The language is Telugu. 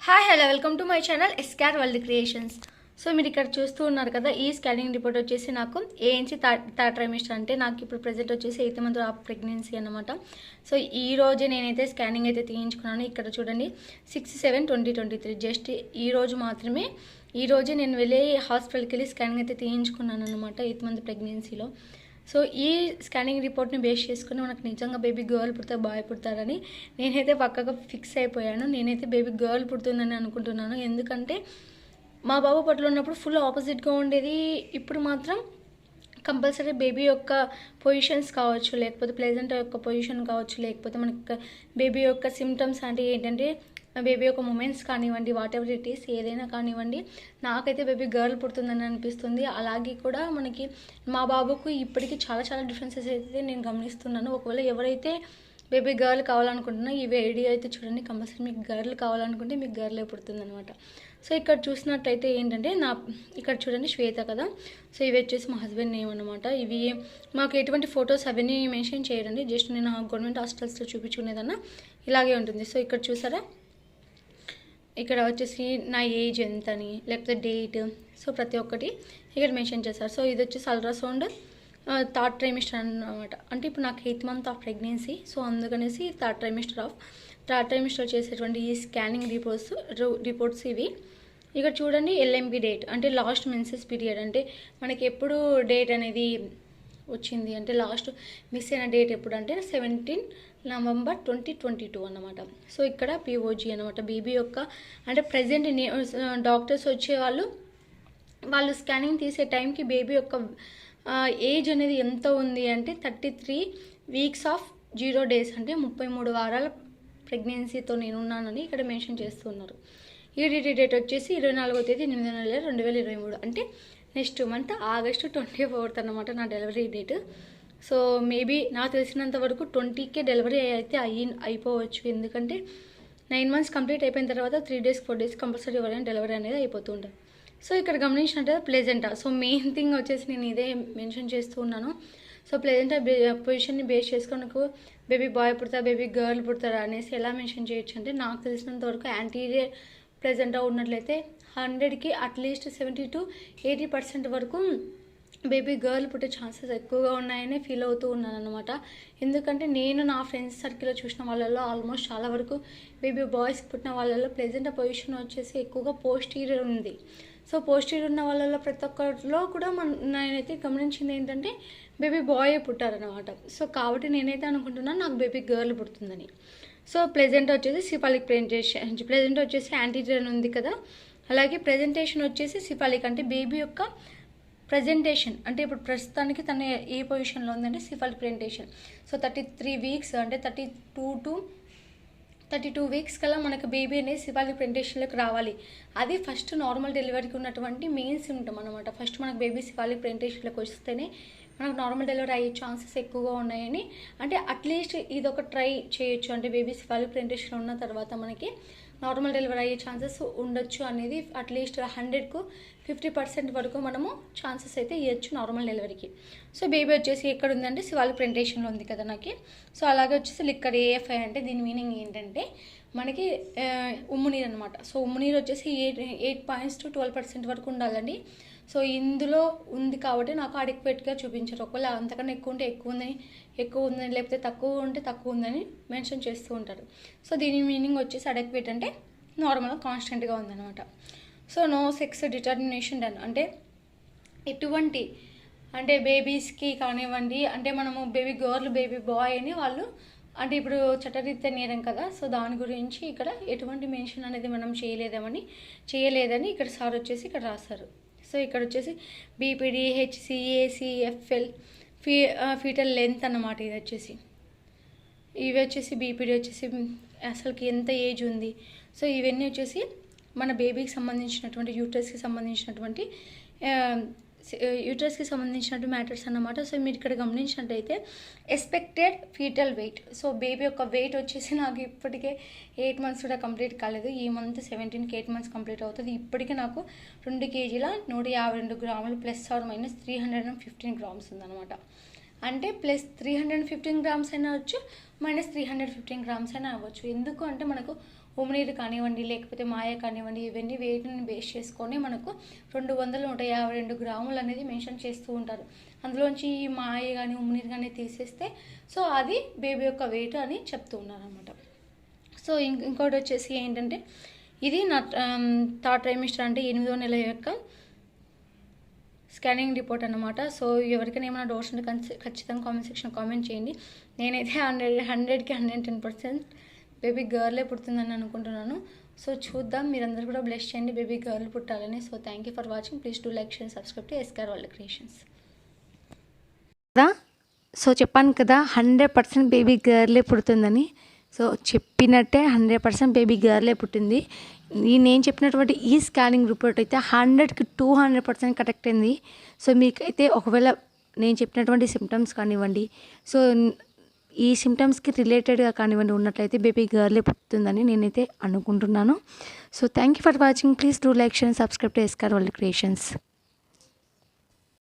Hi hello welcome to my channel Eskar World Creations. So మీరు ఇక్కడ చూస్తూ ఉన్నారు కదా, ఈ స్కానింగ్ రిపోర్ట్ వచ్చేసి నాకు ఏఎన్సీ థర్డ్ ట్రైమిస్టర్, అంటే నాకు ఇప్పుడు ప్రెజెంట్ వచ్చేసి 8th మంత్ ఆఫ్ ప్రెగ్నెన్సీ అనమాట. సో ఈ రోజే నేనైతే స్కానింగ్ అయితే తీయించుకున్నాను. ఇక్కడ చూడండి 6/7/2023, జస్ట్ ఈ రోజు మాత్రమే. ఈ రోజే నేను వెళ్ళి హాస్పిటల్కి వెళ్ళి స్కానింగ్ అయితే తీయించుకున్నాను అనమాట 8th మంత్ ప్రెగ్నెన్సీలో. సో ఈ స్కానింగ్ రిపోర్ట్ని బేస్ చేసుకుని మనకు నిజంగా బేబీ గర్ల్ పుడతారు బాయ్ పుడతారని నేనైతే పక్కగా ఫిక్స్ అయిపోయాను. నేనైతే బేబీ గర్ల్ పుడుతుందని అనుకుంటున్నాను. ఎందుకంటే మా బాబు పట్ల ఉన్నప్పుడు ఫుల్ ఆపోజిట్గా ఉండేది. ఇప్పుడు మాత్రం కంపల్సరీ బేబీ యొక్క పొజిషన్స్ కావచ్చు, లేకపోతే ప్లెజెంట్ యొక్క పొజిషన్ కావచ్చు, లేకపోతే మనకి బేబీ యొక్క సిమ్టమ్స్ అంటే ఏంటంటే బేబీ యొక్క మూమెంట్స్ కానివ్వండి, వాట్ ఎవర్ ఇట్ ఈస్ ఏదైనా కానివ్వండి, నాకైతే బేబీ గర్ల్ పుడుతుందని అనిపిస్తుంది. అలాగే కూడా మనకి మా బాబుకు ఇప్పటికీ చాలా చాలా డిఫరెన్సెస్ అయితే నేను గమనిస్తున్నాను. ఒకవేళ ఎవరైతే బేబీ గర్ల్ కావాలనుకుంటున్నా ఈ వీడియో అయితే చూడండి. కంపల్సరీ మీకు గర్ల్ కావాలనుకుంటే మీకు గర్లే పుడుతుంది అనమాట. సో ఇక్కడ చూసినట్టయితే ఏంటంటే ఇక్కడ చూడండి శ్వేత కదా. సో ఇవి వచ్చేసి మా హస్బెండ్ నేమ్ అనమాట. ఇవి మాకు ఎటువంటి ఫొటోస్ అవన్నీ మెన్షన్ చేయరండి. జస్ట్ నేను గవర్నమెంట్ హాస్పిటల్స్లో చూపించుకునేదన్నా ఇలాగే ఉంటుంది. సో ఇక్కడ చూసారా, ఇక్కడ వచ్చేసి నా ఏజ్ ఎంత అని, లేకపోతే డేట్, సో ప్రతి ఒక్కటి ఇక్కడ మెన్షన్ చేస్తారు. సో ఇది వచ్చేసి అల్ట్రాసౌండ్ థర్డ్ ట్రైమిస్టర్ అన్నమాట. అంటే ఇప్పుడు నాకు 8th month of pregnancy, so అందుకనేసి థర్డ్ ట్రైమిస్టర్ చేసేటువంటి ఈ స్కానింగ్ రిపోర్ట్స్ ఇవి. ఇక్కడ చూడండి ఎల్ఎంపి డేట్, అంటే లాస్ట్ మెన్సెస్ పీరియడ్, అంటే మనకి ఎప్పుడు డేట్ అనేది వచ్చింది అంటే లాస్ట్ మిస్ అయిన డేట్ ఎప్పుడు అంటే 17 నవంబర్ 2022 అన్నమాట. సో ఇక్కడ పిఓజీ అనమాట. బేబీ యొక్క అంటే ప్రజెంట్ డాక్టర్స్ వాళ్ళు స్కానింగ్ తీసే టైంకి బేబీ యొక్క ఏజ్ అనేది ఎంత ఉంది అంటే 33 వీక్స్ ఆఫ్ 0 days, అంటే 33 వారాల ప్రెగ్నెన్సీతో నేను ఉన్నానని ఇక్కడ మెన్షన్ చేస్తున్నారు. ఈడీటీ డేట్ వచ్చేసి 24వ తేదీ 8వ నెల 2023, అంటే నెక్స్ట్ మంత్ August 24th అన్నమాట నా డెలివరీ డేట్. సో మేబీ నాకు తెలిసినంత వరకు 20కే డెలివరీ అయితే అయిపోవచ్చు. ఎందుకంటే 9 months కంప్లీట్ అయిపోయిన తర్వాత 3 days 4 days కంపల్సరీ ఎవరైనా డెలివరీ అనేది అయిపోతుంటుంది. సో ఇక్కడ గమనించినట్టు ప్లెజెంటా. సో మెయిన్ థింగ్ వచ్చేసి నేను ఇదే మెన్షన్ చేస్తూ ఉన్నాను. సో ప్లెజెంటా పొజిషన్ని బేస్ చేసుకొని నాకు బేబీ బాయ్ పుడతారా బేబీ గర్ల్ పుడతారా అనేసి ఎలా మెన్షన్ చేయొచ్చు అంటే, నాకు తెలిసినంత వరకు యాంటీరియర్ ప్లెజెంటా ఉన్నట్లయితే 100కి అట్లీస్ట్ 70 to 80% వరకు బేబీ గర్ల్ పుట్టే ఛాన్సెస్ ఎక్కువగా ఉన్నాయని ఫీల్ అవుతూ ఉన్నాను అనమాట. ఎందుకంటే నేను నా ఫ్రెండ్స్ సర్కిల్లో చూసిన వాళ్ళలో ఆల్మోస్ట్ చాలా వరకు బేబీ బాయ్స్కి పుట్టిన వాళ్ళలో ప్లెజెంట్ పొజిషన్ వచ్చేసి ఎక్కువగా పోస్టీరియర్ ఉంది. సో పోస్టీరియర్ ఉన్న వాళ్ళలో ప్రతి ఒక్కరిలో కూడా నేనైతే గమనించింది ఏంటంటే బేబీ బాయ్ పుట్టారనమాట. సో కాబట్టి నేనైతే అనుకుంటున్నాను నాకు బేబీ గర్ల్ పుడుతుందని. సో ప్లెజెంట్ వచ్చేసి సిఫాలిక్ ప్లెజెంట్ వచ్చేసి యాంటీరియర్ ఉంది కదా, అలాగే ప్రెజెంటేషన్ వచ్చేసి సిఫాలిక్, అంటే బేబీ యొక్క ప్రజెంటేషన్ అంటే ఇప్పుడు ప్రస్తుతానికి తన ఏ పొజిషన్లో ఉందంటే సిఫాలిక్ ప్రెజెంటేషన్. సో 33 వీక్స్ అంటే 32 వీక్స్ కల్లా మనకు బేబీ అనేది సిఫాలిక్ ప్రెజెంటేషన్లోకి రావాలి. అది ఫస్ట్ నార్మల్ డెలివరీకి ఉన్నటువంటి మెయిన్ సిమ్టమ్ అనమాట. ఫస్ట్ మనకు బేబీ సిఫాలిక్ ప్రెజెంటేషన్లోకి వస్తేనే మనకు నార్మల్ డెలివరీ అయ్యే ఛాన్సెస్ ఎక్కువగా ఉన్నాయని, అంటే అట్లీస్ట్ ఇది ఒక ట్రై చేయొచ్చు. అంటే బేబీ సిఫాలిక్ ప్రెజెంటేషన్ ఉన్న తర్వాత మనకి నార్మల్ డెలివరీ అయ్యే ఛాన్సెస్ ఉండొచ్చు అనేది అట్లీస్ట్ 100కు 50% వరకు మనము ఛాన్సెస్ అయితే ఇవ్వచ్చు నార్మల్ డెలివరీకి. సో బేబీ వచ్చేసి ఎక్కడ ఉందంటే సిఫాలిక్ ప్రెజెంటేషన్లో ఉంది కదా నాకు. సో అలాగే వచ్చేసి లిక్కర్ ఏఎఫ్ఐ, అంటే దీని మీనింగ్ ఏంటంటే మనకి ఉమ్మునీరు అనమాట. సో ఉమ్మునీరు వచ్చేసి 8 points to 12% వరకు ఉండాలండి. సో ఇందులో ఉంది కాబట్టి నాకు అడిక్వేట్గా చూపించారు. ఒకవేళ అంతకన్నా ఎక్కువ ఉందని లేకపోతే తక్కువ ఉంటే తక్కువ ఉందని మెన్షన్ చేస్తూ ఉంటారు. సో దీని మీనింగ్ వచ్చేసి అడిక్వేట్ అంటే నార్మల్గా కాన్స్టెంట్గా ఉందన్నమాట. So no sex determination done, అంటే ఎటువంటి అంటే బేబీస్కి కానివ్వండి, అంటే మనము బేబీ గర్ల్ బేబీ బాయ్ అని వాళ్ళు అంటే ఇప్పుడు చట్టరీత్యా నేరం కదా. సో దాని గురించి ఇక్కడ ఎటువంటి మెన్షన్ అనేది మనం చేయలేదని ఇక్కడ సార్ వచ్చేసి ఇక్కడ రాస్తారు. సో ఇక్కడ వచ్చేసి బీపీడీ హెచ్సిఏసిఎఫ్ఎల్ ఫీటల్ లెంత్ అన్నమాట. ఇవి వచ్చేసి బీపీడీ వచ్చేసి అసలుకి ఎంత ఏజ్ ఉంది. సో ఇవన్నీ వచ్చేసి మన బేబీకి సంబంధించినటువంటి యూట్రస్కి సంబంధించినటువంటి మ్యాటర్స్ అన్నమాట. సో మీరు ఇక్కడ గమనించినట్టయితే expected fetal weight. So baby యొక్క వెయిట్ వచ్చేసి నాకు ఇప్పటికే 8 months కూడా కంప్లీట్ కాలేదు. ఈ మంత్ 17కి 8 months కంప్లీట్ అవుతుంది. ఇప్పటికే నాకు 2 kg 152 grams ± 315 grams ఉందన్నమాట. అంటే ప్లస్ 315 grams అయినా అవ్వచ్చు, -315 grams అయినా అవ్వచ్చు. ఎందుకు అంటే మనకు ఉమినీరు కానివ్వండి, లేకపోతే మాయ కానివ్వండి, ఇవన్నీ వెయిట్ని బేస్ చేసుకొని మనకు 252 గ్రాములు అనేది మెన్షన్ చేస్తూ ఉంటారు. అందులోంచి ఈ మాయ కానీ ఉమినీరు కానీ తీసేస్తే సో అది బేబీ యొక్క వెయిట్ అని చెప్తూ ఉన్నారనమాట. సో ఇంకోటి వచ్చేసి ఏంటంటే ఇది నా థర్డ్ ట్రైమిస్టర్ అంటే 8వ నెల యొక్క స్కానింగ్ రిపోర్ట్ అనమాట. సో ఎవరికైనా ఏమైనా డౌట్స్ ఉంటే ఖచ్చితంగా కామెంట్ సెక్షన్ కామెంట్ చేయండి. నేనైతే 100కి 110% బేబీ గర్లే పుడుతుందని అనుకుంటున్నాను. సో చూద్దాం, మీరందరూ కూడా బ్లెస్ చేయండి బేబీ గర్ల్ పుట్టాలని. So thank you for watching. Please do like, share, subscribe to SKR world Creations. So చెప్పాను కదా 100% బేబీ గర్లే పుడుతుందని. సో చెప్పినట్టే 100% బేబీ గర్లే పుట్టింది. నేను చెప్పినటువంటి ఈ స్కానింగ్ రిపోర్ట్ అయితే 100కి 200% కరెక్ట్ అయింది. సో మీకైతే ఒకవేళ నేను చెప్పినటువంటి సిమ్టమ్స్ కానివ్వండి, సో ఈ సిమ్టమ్స్కి రిలేటెడ్గా కానివ్వండి ఉన్నట్లయితే బేబీ గర్లే పుట్టిందని నేనైతే అనుకుంటున్నాను. So thank you for watching. Please do like, share, subscribe to SKR world creations.